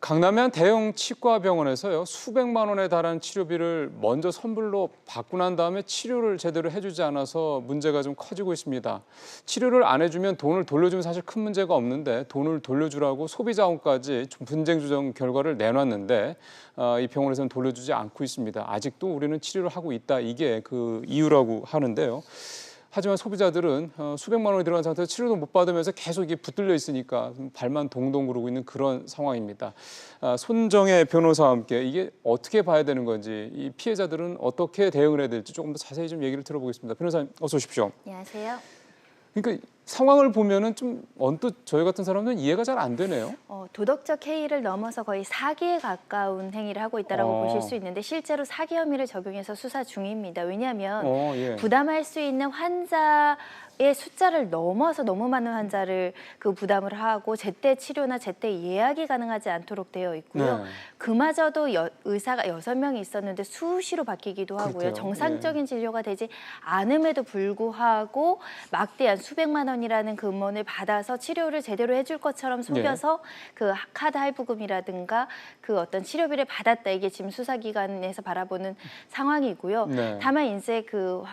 강남의 한 대형 치과 병원에서요, 수백만 원에 달하는 치료비를 먼저 선불로 받고 난 다음에 치료를 제대로 해주지 않아서 문제가 좀 커지고 있습니다. 치료를 안 해주면 돈을 돌려주면 사실 큰 문제가 없는데 돈을 돌려주라고 소비자원까지 좀 분쟁 조정 결과를 내놨는데 이 병원에서는 돌려주지 않고 있습니다. 아직도 우리는 치료를 하고 있다, 이게 그 이유라고 하는데요. 하지만 소비자들은 수백만 원이 들어간 상태에서 치료도 못 받으면서 계속 이게 붙들려 있으니까 발만 동동 구르고 있는 그런 상황입니다. 손정혜 변호사와 함께 이게 어떻게 봐야 되는 건지, 이 피해자들은 어떻게 대응을 해야 될지 조금 더 자세히 좀 얘기를 들어보겠습니다. 변호사님, 어서 오십시오. 안녕하세요. 그러니까 상황을 보면은 좀 언뜻 저희 같은 사람은 이해가 잘 안 되네요. 도덕적 해이를 넘어서 거의 사기에 가까운 행위를 하고 있다고 보실 수 있는데 실제로 사기 혐의를 적용해서 수사 중입니다. 왜냐하면 예. 부담할 수 있는 환자의 숫자를 넘어서 너무 많은 환자를 그 부담을 하고 제때 치료나 제때 예약이 가능하지 않도록 되어 있고요. 네. 그마저도 의사가 6명이 있었는데 수시로 바뀌기도 하고요. 그렇대요. 정상적인 진료가 되지 않음에도 불구하고 막대한 수백만 원이라는 금원을 받아서 치료를 제대로 해줄 것처럼 속여서 그 카드 할부금이라든가 그 어떤 치료비를 받았다, 이게 지금 수사기관에서 바라보는 상황이고요. 네. 다만 이제 그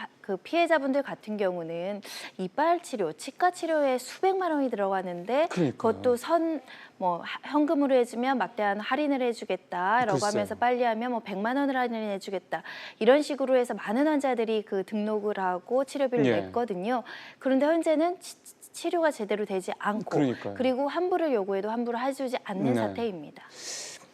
피해자분들 같은 경우는 이빨 치료, 치과 치료에 수백만 원이 들어가는데 그러니까요. 그것도 현금으로 해주면 막대한 할인을 해주겠다라고 글쎄요. 하면서 빨리 하면 100만 원을 할인을 해주겠다, 이런 식으로 해서 많은 환자들이 그 등록을 하고 치료비를 예. 냈거든요. 그런데 현재는 치료가 제대로 되지 않고, 그러니까요. 그리고 환불을 요구해도 환불을 해주지 않는 네. 사태입니다.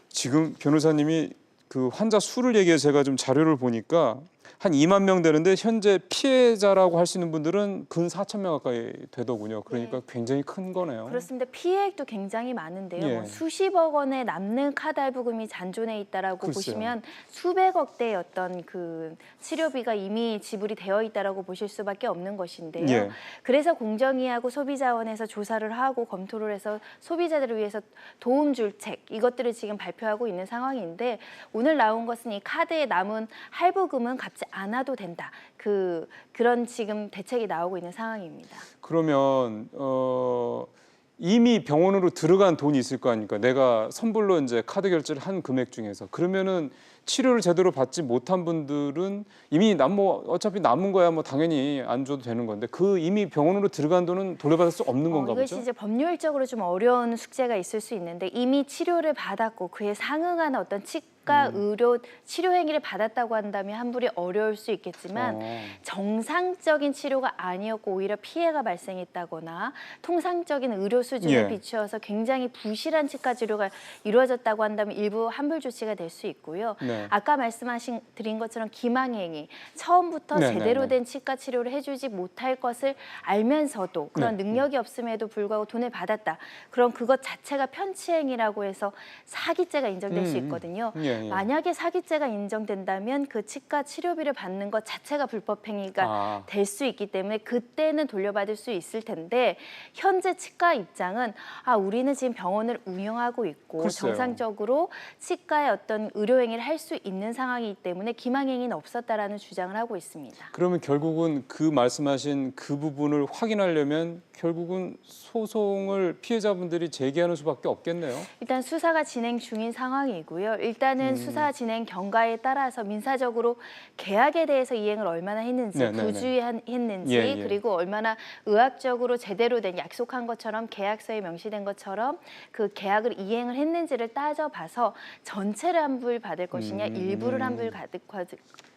지금 변호사님이 그 환자 수를 얘기해, 제가 좀 자료를 보니까 한 2만 명 되는데 현재 피해자라고 할 수 있는 분들은 근 4천 명 가까이 되더군요. 그러니까 굉장히 큰 거네요. 그렇습니다. 피해액도 굉장히 많은데요. 예. 수십억 원에 남는 카드 할부금이 잔존해 있다라고 글쎄요. 보시면 수백억 대의 어떤 그 치료비가 이미 지불이 되어 있다라고 보실 수밖에 없는 것인데요. 예. 그래서 공정위하고 소비자원에서 조사를 하고 검토를 해서 소비자들을 위해서 도움 줄 책, 이것들을 지금 발표하고 있는 상황인데, 오늘 나온 것은 이 카드에 남은 할부금은 갚지 않아도 된다, 그런 지금 대책이 나오고 있는 상황입니다. 그러면 이미 병원으로 들어간 돈이 있을 거 아닙니까? 내가 선불로 이제 카드 결제를 한 금액 중에서. 그러면은 치료를 제대로 받지 못한 분들은 이미 어차피 남은 거야 당연히 안 줘도 되는 건데, 그 이미 병원으로 들어간 돈은 돌려받을 수 없는 건가 이것이 보죠? 이제 법률적으로 좀 어려운 숙제가 있을 수 있는데, 이미 치료를 받았고 그에 상응하는 어떤 치과 의료 치료 행위를 받았다고 한다면 환불이 어려울 수 있겠지만, 정상적인 치료가 아니었고 오히려 피해가 발생했다거나 통상적인 의료 수준에 예. 비추어서 굉장히 부실한 치과 치료가 이루어졌다고 한다면 일부 환불 조치가 될 수 있고요. 네. 아까 드린 것처럼 기망행위, 처음부터 네, 제대로 네, 네. 된 치과 치료를 해주지 못할 것을 알면서도 그런 네. 능력이 없음에도 불구하고 돈을 받았다, 그럼 그것 자체가 편취행위라고 해서 사기죄가 인정될 수 있거든요. 예. 만약에 사기죄가 인정된다면 그 치과 치료비를 받는 것 자체가 불법행위가 될 수 있기 때문에 그때는 돌려받을 수 있을 텐데, 현재 치과 입장은 우리는 지금 병원을 운영하고 있고 글쎄요. 정상적으로 치과의 어떤 의료행위를 할 수 있는 상황이기 때문에 기망행위는 없었다라는 주장을 하고 있습니다. 그러면 결국은 그 말씀하신 그 부분을 확인하려면 결국은 소송을 피해자분들이 제기하는 수밖에 없겠네요. 일단 수사가 진행 중인 상황이고요. 일단은 수사 진행 경과에 따라서 민사적으로 계약에 대해서 이행을 얼마나 했는지, 네네네. 부주의했는지, 예. 그리고 얼마나 의학적으로 제대로 된, 약속한 것처럼 계약서에 명시된 것처럼 그 계약을 이행을 했는지를 따져봐서 전체를 환불받을 것이냐, 일부를 환불받을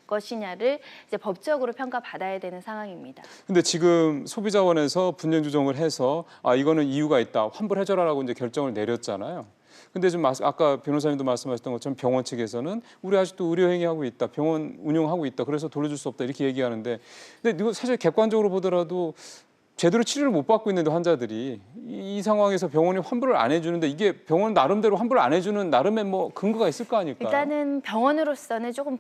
것이냐를 이제 법적으로 평가받아야 되는 상황입니다. 근데 지금 소비자원에서 분쟁 조정을 해서 이거는 이유가 있다, 환불해줘라라고 이제 결정을 내렸잖아요. 근데 좀 아까 변호사님도 말씀하셨던 것처럼 병원 측에서는 우리 아직도 의료행위하고 있다, 병원 운영하고 있다, 그래서 돌려줄 수 없다, 이렇게 얘기하는데, 근데 이거 사실 객관적으로 보더라도 제대로 치료를 못 받고 있는데 환자들이 이 상황에서 병원이 환불을 안 해주는데, 이게 병원 나름대로 환불을 안 해주는 나름의 근거가 있을 거 아닐까요? 일단은 병원으로서는 조금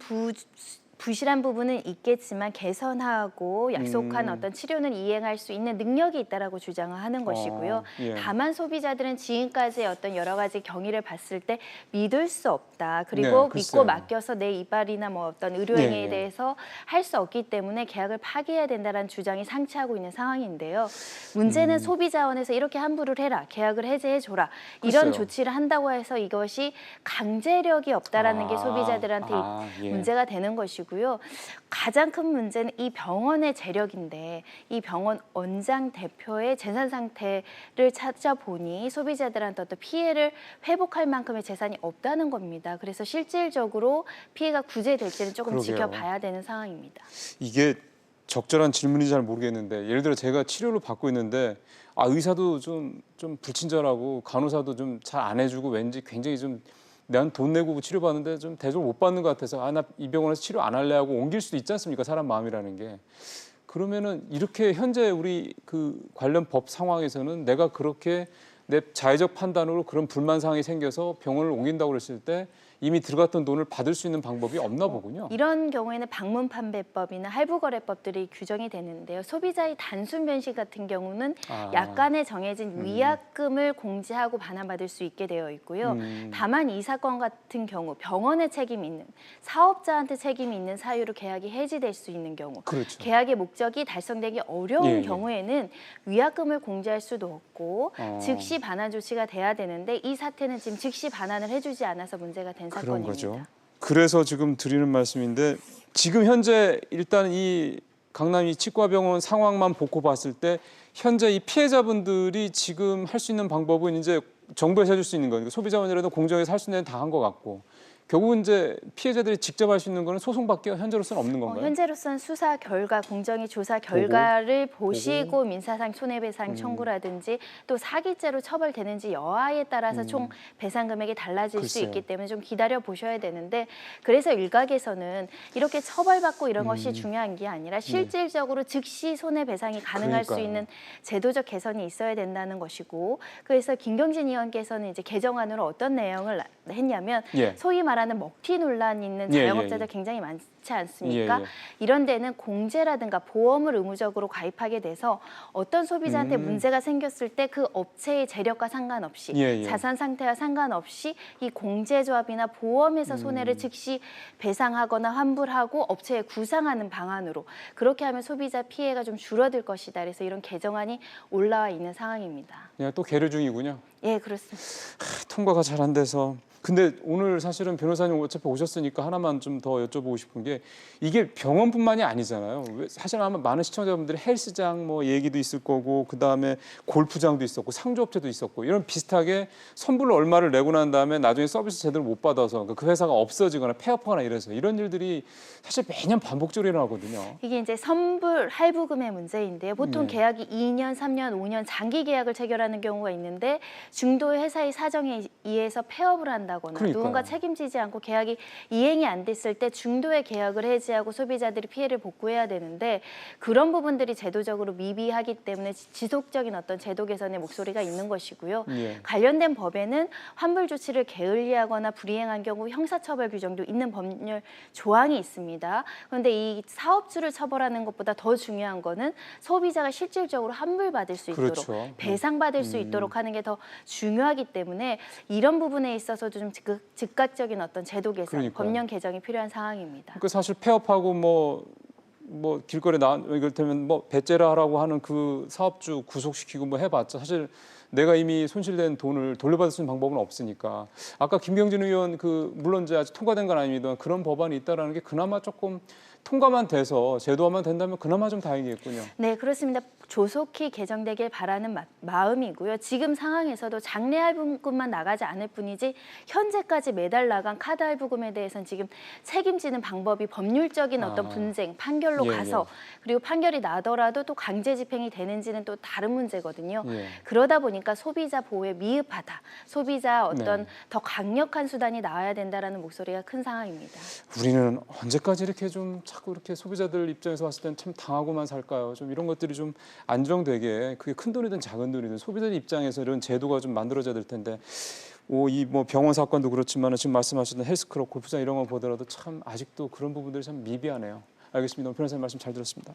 부실한 부분은 있겠지만 개선하고 약속한 어떤 치료는 이행할 수 있는 능력이 있다라고 주장을 하는 것이고요. 예. 다만 소비자들은 지금까지의 어떤 여러 가지 경위를 봤을 때 믿을 수 없다. 그리고 네, 글쎄요. 믿고 맡겨서 내 이발이나 뭐 어떤 의료행위에 예, 예. 대해서 할 수 없기 때문에 계약을 파기해야 된다는 주장이 상치하고 있는 상황인데요. 문제는 소비자원에서 이렇게 환불을 해라, 계약을 해제해줘라 이런 글쎄요. 조치를 한다고 해서 이것이 강제력이 없다라는 게 소비자들한테 예. 문제가 되는 것이고요. 가장 큰 문제는 이 병원의 재력인데 이 병원 원장 대표의 재산 상태를 찾아보니 소비자들한테 어떤 피해를 회복할 만큼의 재산이 없다는 겁니다. 그래서 실질적으로 피해가 구제될지는 조금 그러게요. 지켜봐야 되는 상황입니다. 이게 적절한 질문인지 잘 모르겠는데 예를 들어 제가 치료를 받고 있는데 의사도 좀 불친절하고 간호사도 좀 잘 안 해주고 왠지 굉장히 좀 난 돈 내고 치료받는데 좀 대접을 못 받는 것 같아서 나 이 병원에서 치료 안 할래 하고 옮길 수도 있지 않습니까? 사람 마음이라는 게. 그러면은 이렇게 현재 우리 그 관련 법 상황에서는 내가 그렇게 내 자의적 판단으로 그런 불만 사항이 생겨서 병원을 옮긴다고 그랬을 때 이미 들어갔던 돈을 받을 수 있는 방법이 없나 보군요. 이런 경우에는 방문 판매법이나 할부거래법들이 규정이 되는데요. 소비자의 단순 변시 같은 경우는 약관에 정해진 위약금을 공제하고 반환받을 수 있게 되어 있고요. 다만 이 사건 같은 경우 병원에 책임이 있는 사업자한테 책임이 있는 사유로 계약이 해지될 수 있는 경우 그렇죠. 계약의 목적이 달성되기 어려운 예, 예. 경우에는 위약금을 공제할 수도 없고 즉시 반환 조치가 돼야 되는데 이 사태는 지금 즉시 반환을 해주지 않아서 문제가 된 그런 사건입니다. 거죠. 그래서 지금 드리는 말씀인데 지금 현재 일단 이 강남 이 치과병원 상황만 보고 봤을 때 현재 이 피해자분들이 지금 할 수 있는 방법은 이제 정부에서 해줄 수 있는 거니까 소비자원이라도 공정에서 할 수 있는 데는 다 한 것 같고 결국은 이제 피해자들이 직접 할 수 있는 거는 소송밖에 현재로서는 없는 건가요? 현재로서는 수사 결과, 공정위 조사 결과를 보시고 민사상 손해배상 청구라든지 또 사기죄로 처벌되는지 여하에 따라서 총 배상 금액이 달라질 수 글쎄요. 있기 때문에 좀 기다려 보셔야 되는데 그래서 일각에서는 이렇게 처벌받고 이런 것이 중요한 게 아니라 실질적으로 즉시 손해배상이 가능할 수 그러니까요. 있는 제도적 개선이 있어야 된다는 것이고 그래서 김경진 의원께서는 이제 개정안으로 어떤 내용을 했냐면 예. 소위 말하는 먹튀 논란이 있는 예, 자영업자들 예, 예. 굉장히 많지 않습니까? 예, 예. 이런 데는 공제라든가 보험을 의무적으로 가입하게 돼서 어떤 소비자한테 문제가 생겼을 때 그 업체의 재력과 상관없이 예, 예. 자산 상태와 상관없이 이 공제조합이나 보험에서 손해를 즉시 배상하거나 환불하고 업체에 구상하는 방안으로 그렇게 하면 소비자 피해가 좀 줄어들 것이다. 그래서 이런 개정안이 올라와 있는 상황입니다. 그냥 또 계류 중이군요. 예, 그렇습니다. 통과가 잘 안 돼서. 근데 오늘 사실은 변호사님 어차피 오셨으니까 하나만 좀 더 여쭤보고 싶은 게 이게 병원뿐만이 아니잖아요. 사실 아마 많은 시청자분들이 헬스장 뭐 얘기도 있을 거고 그다음에 골프장도 있었고 상조업체도 있었고 이런 비슷하게 선불로 얼마를 내고 난 다음에 나중에 서비스 제대로 못 받아서 그 회사가 없어지거나 폐업하거나 이래서 이런 일들이 사실 매년 반복적으로 일어나거든요. 이게 이제 선불 할부금의 문제인데요. 보통 네. 계약이 2년, 3년, 5년 장기 계약을 체결하는 경우가 있는데 중도의 회사의 사정에 의해서 폐업을 한다거나 그러니까요. 누군가 책임지지 않고 계약이 이행이 안 됐을 때 중도의 계약을 해지하고 소비자들이 피해를 복구해야 되는데 그런 부분들이 제도적으로 미비하기 때문에 지속적인 어떤 제도 개선의 목소리가 있는 것이고요. 예. 관련된 법에는 환불 조치를 게을리하거나 불이행한 경우 형사처벌 규정도 있는 법률 조항이 있습니다. 그런데 이 사업주를 처벌하는 것보다 더 중요한 거는 소비자가 실질적으로 환불받을 수 있도록 그렇죠. 배상받을 수 있도록 하는 게 더 중요하기 때문에 이런 부분에 있어서도 좀 즉각적인 어떤 제도 개선, 그러니까요. 법령 개정이 필요한 상황입니다. 그 사실 폐업하고 뭐 길거리에 이를테면 뭐 배째라 하라고 하는 그 사업주 구속시키고 뭐 해봤자 사실 내가 이미 손실된 돈을 돌려받을 수 있는 방법은 없으니까 아까 김경진 의원 그 물론 이제 아직 통과된 건 아닙니다만 그런 법안이 있다라는 게 그나마 조금 통과만 돼서 제도화만 된다면 그나마 좀 다행이겠군요. 네, 그렇습니다. 조속히 개정되길 바라는 마음이고요. 지금 상황에서도 장래 할부금만 나가지 않을 뿐이지 현재까지 매달 나간 카드 할부금에 대해서는 지금 책임지는 방법이 법률적인 어떤 분쟁, 판결로 예, 가서 그리고 판결이 나더라도 또 강제 집행이 되는지는 또 다른 문제거든요. 예. 그러다 보니까 소비자 보호에 미흡하다. 소비자 어떤 네. 더 강력한 수단이 나와야 된다라는 목소리가 큰 상황입니다. 우리는 언제까지 이렇게 좀 자꾸 이렇게 소비자들 입장에서 봤을 때는 참 당하고만 살까요? 좀 이런 것들이 좀 안정되게 그게 큰 돈이든 작은 돈이든 소비자들 입장에서 이런 제도가 좀 만들어져야 될 텐데 이 뭐 병원 사건도 그렇지만 지금 말씀하셨던 헬스클럽, 골프장 이런 거 보더라도 참 아직도 그런 부분들이 참 미비하네요. 알겠습니다. 변호사님 말씀 잘 들었습니다.